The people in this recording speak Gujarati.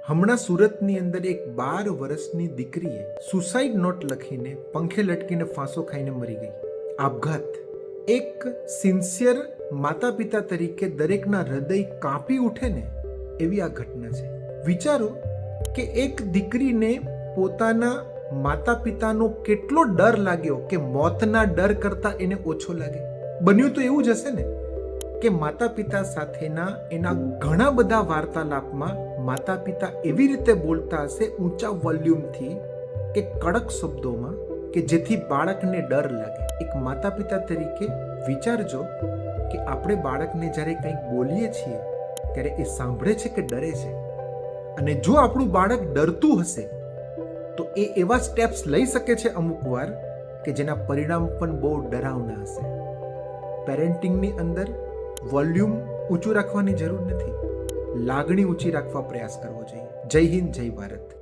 હમણાં સુરતની અંદર એક 12 વર્ષની દીકરીએ સુસાઇડ નોટ લખીને પંખે લટકીને ફાંસો ખાઈને મરી ગઈ. આપઘાત. એક સિન્સિયર માતા પિતા તરીકે દરેકના હૃદય કાંપી ઉઠે ને એવી આ ઘટના છે. વિચારો કે એક દીકરીને પોતાના માતા પિતાનો કેટલો ડર લાગ્યો કે મોતના ડર કરતા એને ઓછો લાગે. બન્યું તો એવું જ હશે ને કે માતા પિતા સાથેના એના ઘણા બધા વાર્તાલાપમાં માતા પિતા એવી રીતે બોલતા હશે ઊંચા વોલ્યુમથી કે કડક શબ્દોમાં કે જેથી બાળકને ડર લાગે. એક માતા પિતા તરીકે વિચારજો કે આપણે બાળકને જ્યારે કંઈક બોલીએ છીએ ત્યારે એ સાંભળે છે કે ડરે છે. અને જો આપણું બાળક ડરતું હશે તો એ એવા સ્ટેપ્સ લઈ શકે છે અમુક વાર કે જેના પરિણામ પણ બહુ ડરાવના હશે. પેરેન્ટિંગની અંદર વોલ્યુમ ઊંચું રાખવાની જરૂર નથી, લાગણી ઊંચી રાખવા પ્રયાસ કરવો જોઈએ. જય હિન્દ, જય ભારત.